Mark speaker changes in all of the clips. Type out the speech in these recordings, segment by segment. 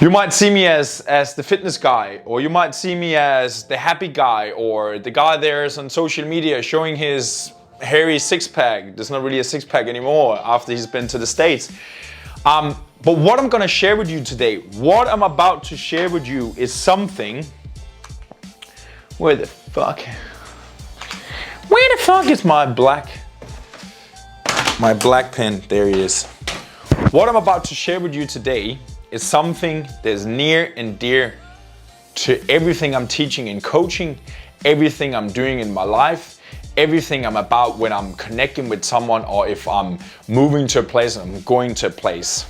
Speaker 1: You might see me as the fitness guy, or you might see me as the happy guy, or the guy there's on social media showing his hairy six-pack. There's not really a six-pack anymore after he's been to the States. But what I'm gonna share with you today, what I'm about to share with you is something. Where the fuck is my black pen? There he is. What I'm about to share with you today is something that's near and dear to everything I'm teaching in coaching, everything I'm doing in my life, everything I'm about when I'm connecting with someone, or if I'm moving to a place and I'm going to a place.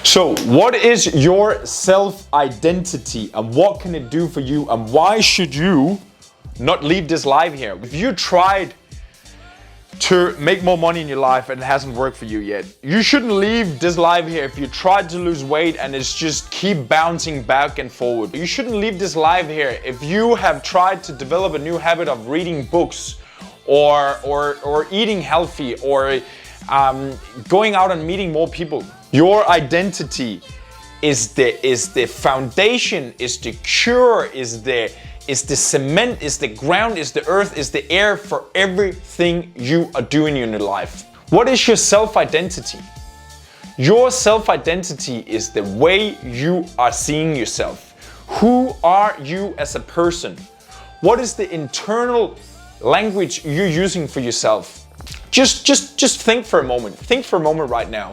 Speaker 1: So what is your self-identity and what can it do for you, and why should you not leave this live here? If you tried to make more money in your life and it hasn't worked for you yet, you shouldn't leave this live here. If you tried to lose weight and it's just keep bouncing back and forward, you shouldn't leave this live here. If you have tried to develop a new habit of reading books or eating healthy, or going out and meeting more people, your identity is the foundation, is the cure, is the cement, is the ground, is the earth, is the air for everything you are doing in your life. What is your self-identity? Your self-identity is the way you are seeing yourself. Who are you as a person? What is the internal language you're using for yourself? Just think for a moment. Think for a moment right now.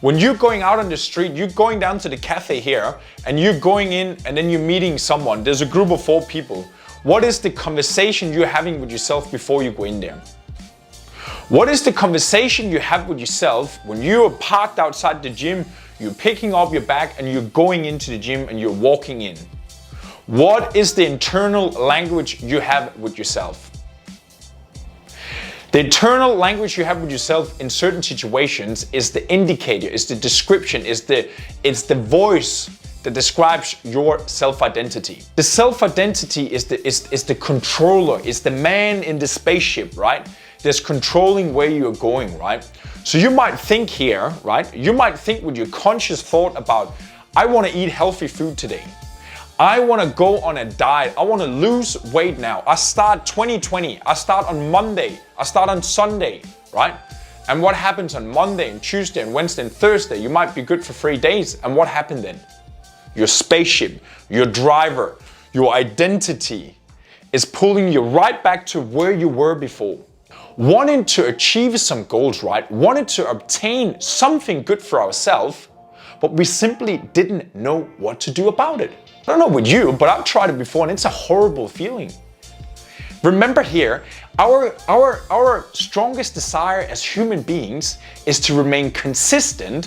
Speaker 1: When you're going out on the street, you're going down to the cafe here and you're going in and then you're meeting someone. There's a group of 4 people. What is the conversation you're having with yourself before you go in there? What is the conversation you have with yourself when you're parked outside the gym, you're picking up your bag and you're going into the gym and you're walking in? What is the internal language you have with yourself? The internal language you have with yourself in certain situations is the indicator, is the description, it's the voice that describes your self-identity. The self-identity is the controller, is the man in the spaceship, right? That's controlling where you're going, right? So you might think here, right? You might think with your conscious thought about, I want to eat healthy food today. I want to go on a diet. I want to lose weight now. I start 2020. I start on Monday. I start on Sunday, right? And what happens on Monday and Tuesday and Wednesday and Thursday? You might be good for 3 days. And what happened then? Your spaceship, your driver, your identity is pulling you right back to where you were before. Wanting to achieve some goals, right? Wanting to obtain something good for ourselves, but we simply didn't know what to do about it. I don't know with you, but I've tried it before and it's a horrible feeling. Remember here, our strongest desire as human beings is to remain consistent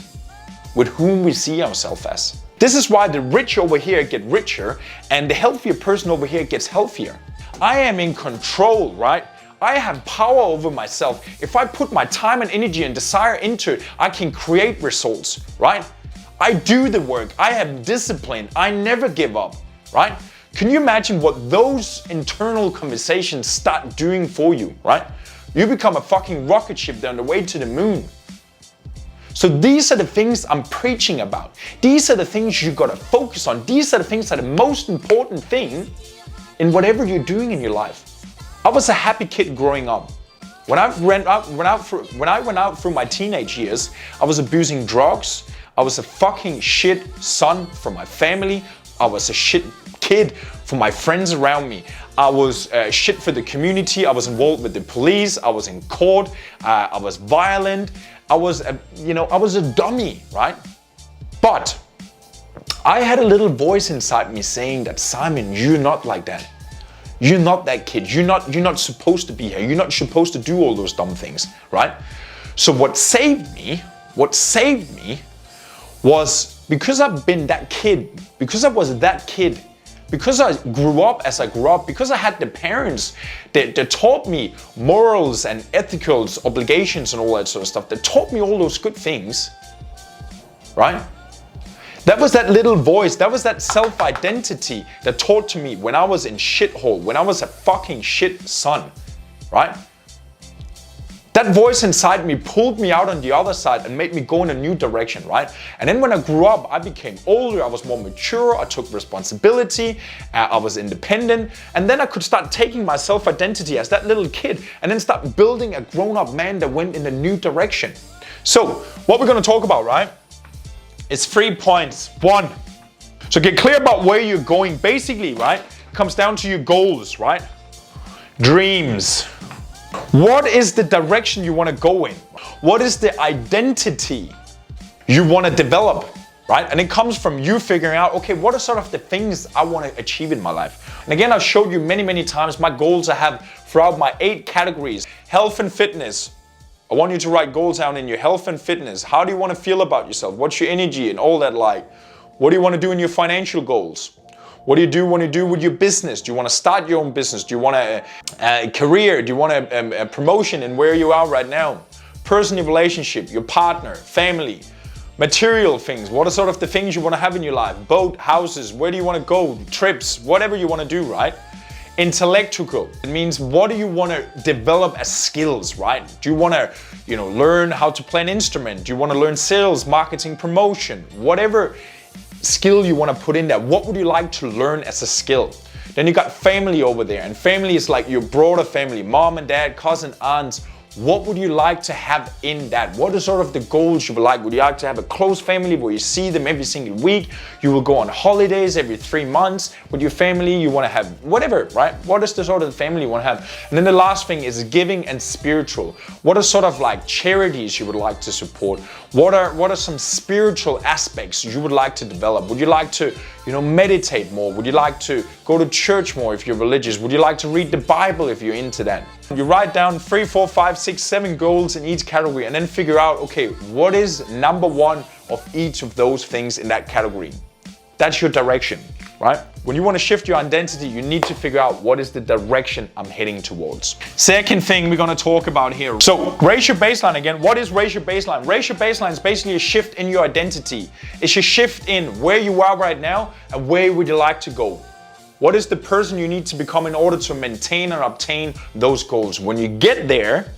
Speaker 1: with whom we see ourselves as. This is why the rich over here get richer and the healthier person over here gets healthier. I am in control, right? I have power over myself. If I put my time and energy and desire into it, I can create results, right? I do the work, I have discipline, I never give up, right? Can you imagine what those internal conversations start doing for you, right? You become a fucking rocket ship on the way to the moon. So these are the things I'm preaching about. These are the things you gotta focus on. These are the things that are the most important thing in whatever you're doing in your life. I was a happy kid growing up. When I went out through my teenage years, I was abusing drugs. I was a fucking shit son for my family. I was a shit kid for my friends around me. I was shit for the community. I was involved with the police. I was in court. I was violent. I was a dummy, right? But I had a little voice inside me saying that, Simon, you're not like that. You're not that kid. You're not supposed to be here. You're not supposed to do all those dumb things, right? So what saved me was because I've been that kid, because I was that kid, because I grew up as I grew up, because I had the parents that taught me morals and ethicals, obligations and all that sort of stuff, that taught me all those good things, right? That was that little voice, that was that self-identity that taught to me when I was in shithole, when I was a fucking shit son, right? That voice inside me pulled me out on the other side and made me go in a new direction, right? And then when I grew up, I became older, I was more mature, I took responsibility, I was independent, and then I could start taking my self-identity as that little kid and then start building a grown-up man that went in a new direction. So, what we're gonna talk about, right, is 3 points. 1, so get clear about where you're going. Basically, right, comes down to your goals, right? Dreams. What is the direction you want to go in? What is the identity you want to develop, right? And it comes from you figuring out, okay, what are sort of the things I want to achieve in my life? And again, I've showed you many, many times my goals I have throughout my 8 categories. Health and fitness. I want you to write goals down in your health and fitness. How do you want to feel about yourself? What's your energy and all that like? What do you want to do in your financial goals? What do you want to do with your business? Do you want to start your own business? Do you want a career? Do you want a promotion in where you are right now? Personal relationship, your partner, family, material things. What are sort of the things you want to have in your life? Boat, houses, where do you want to go? Trips, whatever you want to do, right? Intellectual. It means what do you want to develop as skills, right? Do you want to, learn how to play an instrument? Do you want to learn sales, marketing, promotion? Whatever skill you want to put in there, what would you like to learn as a skill? Then you got family over there, and family is like your broader family, mom and dad, cousin, aunts. What would you like to have in that? What are sort of the goals you would like? Would you like to have a close family where you see them every single week? You will go on holidays every 3 months with your family. You want to have whatever, right? What is the sort of family you want to have? And then the last thing is giving and spiritual. What are sort of like charities you would like to support? What are some spiritual aspects you would like to develop? Would you like to, meditate more? Would you like to go to church more if you're religious? Would you like to read the Bible if you're into that? You write down 3, 4, 5, 6, 7 goals in each category and then figure out, okay, what is number 1 of each of those things in that category? That's your direction, right? When you want to shift your identity, you need to figure out what is the direction I'm heading towards. Second thing we're going to talk about here. So raise your baseline again. What is raise your baseline? Raise your baseline is basically a shift in your identity. It's a shift in where you are right now and where would you like to go. What is the person you need to become in order to maintain and obtain those goals? When you get there,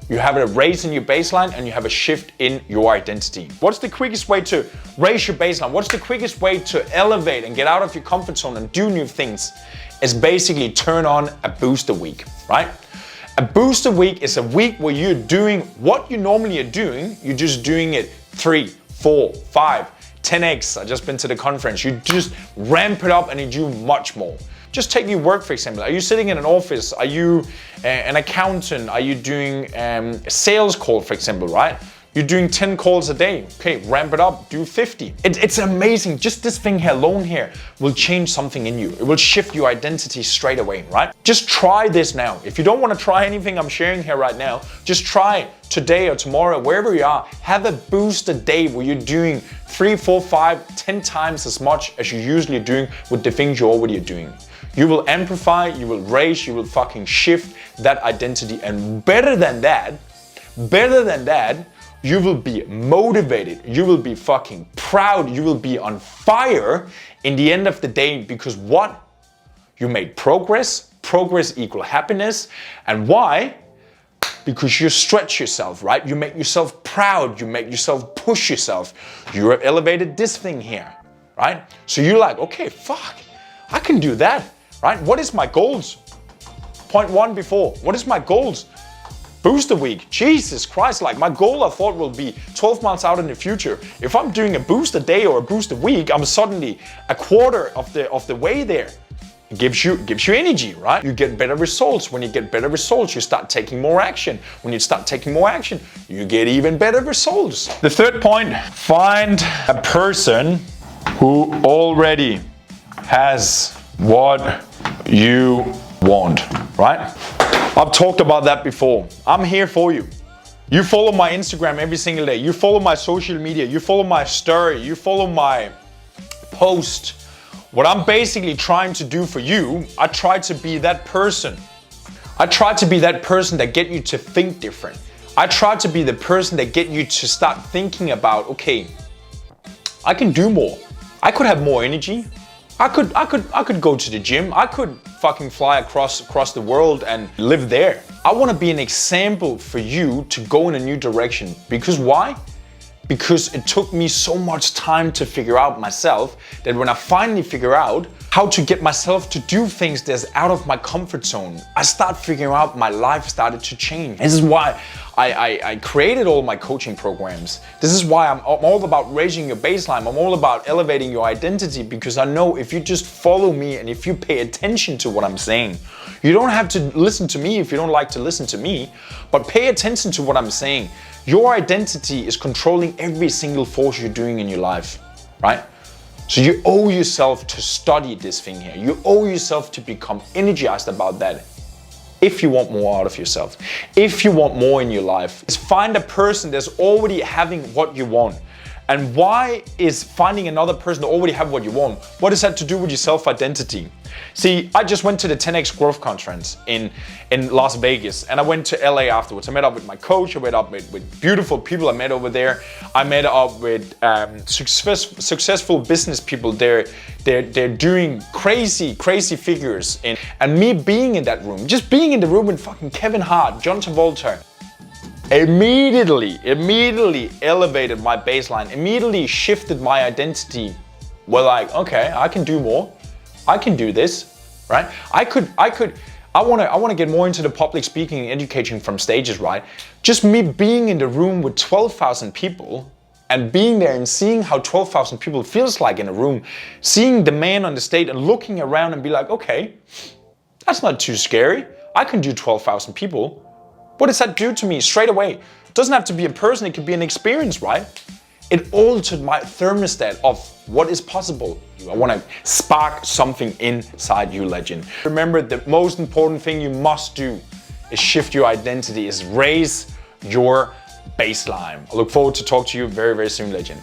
Speaker 1: you have a raise in your baseline and you have a shift in your identity. What's the quickest way to raise your baseline? What's the quickest way to elevate and get out of your comfort zone and do new things? Is basically turn on a booster week, right? A booster week is a week where you're doing what you normally are doing. You're just doing it 3, 4, 5, 10x. I just been to the conference. You just ramp it up and you do much more. Just take your work, for example. Are you sitting in an office? Are you an accountant? Are you doing a sales call, for example, right? You're doing 10 calls a day. Okay, ramp it up, do 50. It's amazing. Just this thing here alone here will change something in you. It will shift your identity straight away, right? Just try this now. If you don't want to try anything I'm sharing here right now, just try today or tomorrow, wherever you are, have a booster day where you're doing 3, 4, 5, 10 times as much as you're usually doing with the things you already are doing. You will amplify, you will raise, you will fucking shift that identity. And better than that, you will be motivated, you will be fucking proud, you will be on fire in the end of the day because what? You made progress, progress equal happiness. And why? Because you stretch yourself, right? You make yourself proud, you make yourself push yourself. You have elevated this thing here, right? So you're like, okay, fuck, I can do that. Right? What is my goals? Point 1 before. What is my goals? Booster week. Jesus Christ, like my goal I thought will be 12 months out in the future. If I'm doing a booster day or a booster week, I'm suddenly a quarter of the way there. It gives you energy, right? You get better results. When you get better results, you start taking more action. When you start taking more action, you get even better results. The third point, find a person who already has what you want, right? I've talked about that before. I'm here for you. You follow my Instagram every single day. You follow my social media. You follow my story. You follow my post. What I'm basically trying to do for you, I try to be that person. I try to be that person that get you to think different. I try to be the person that get you to start thinking about, okay, I can do more. I could have more energy. I could go to the gym. I could fucking fly across the world and live there. I want to be an example for you to go in a new direction. Because why? Because it took me so much time to figure out myself that when I finally figure out how to get myself to do things that's out of my comfort zone, I start figuring out my life started to change. This is why I created all my coaching programs. This is why I'm all about raising your baseline. I'm all about elevating your identity, because I know if you just follow me and if you pay attention to what I'm saying, you don't have to listen to me if you don't like to listen to me, but pay attention to what I'm saying. Your identity is controlling every single force you're doing in your life, right? So you owe yourself to study this thing here. You owe yourself to become energized about that. If you want more out of yourself, if you want more in your life, is find a person that's already having what you want. And why is finding another person to already have what you want? What does that to do with your self-identity? See, I just went to the 10X Growth Conference in Las Vegas, and I went to LA afterwards. I met up with my coach, I met up with beautiful people I met over there. I met up with successful business people. They're doing crazy figures. And me being in that room, just being in the room with fucking Kevin Hart, John Travolta, immediately elevated my baseline, immediately shifted my identity. We're like, okay, I can do more. I can do this, right? I want to get more into the public speaking and education from stages, right? Just me being in the room with 12,000 people and being there and seeing how 12,000 people feels like in a room, seeing the man on the stage and looking around and be like, okay, that's not too scary. I can do 12,000 people. What does that do to me straight away? It doesn't have to be a person, it could be an experience, right? It altered my thermostat of what is possible. I want to spark something inside you, legend. Remember, the most important thing you must do is shift your identity, is raise your baseline. I look forward to talk to you very, very soon, legend.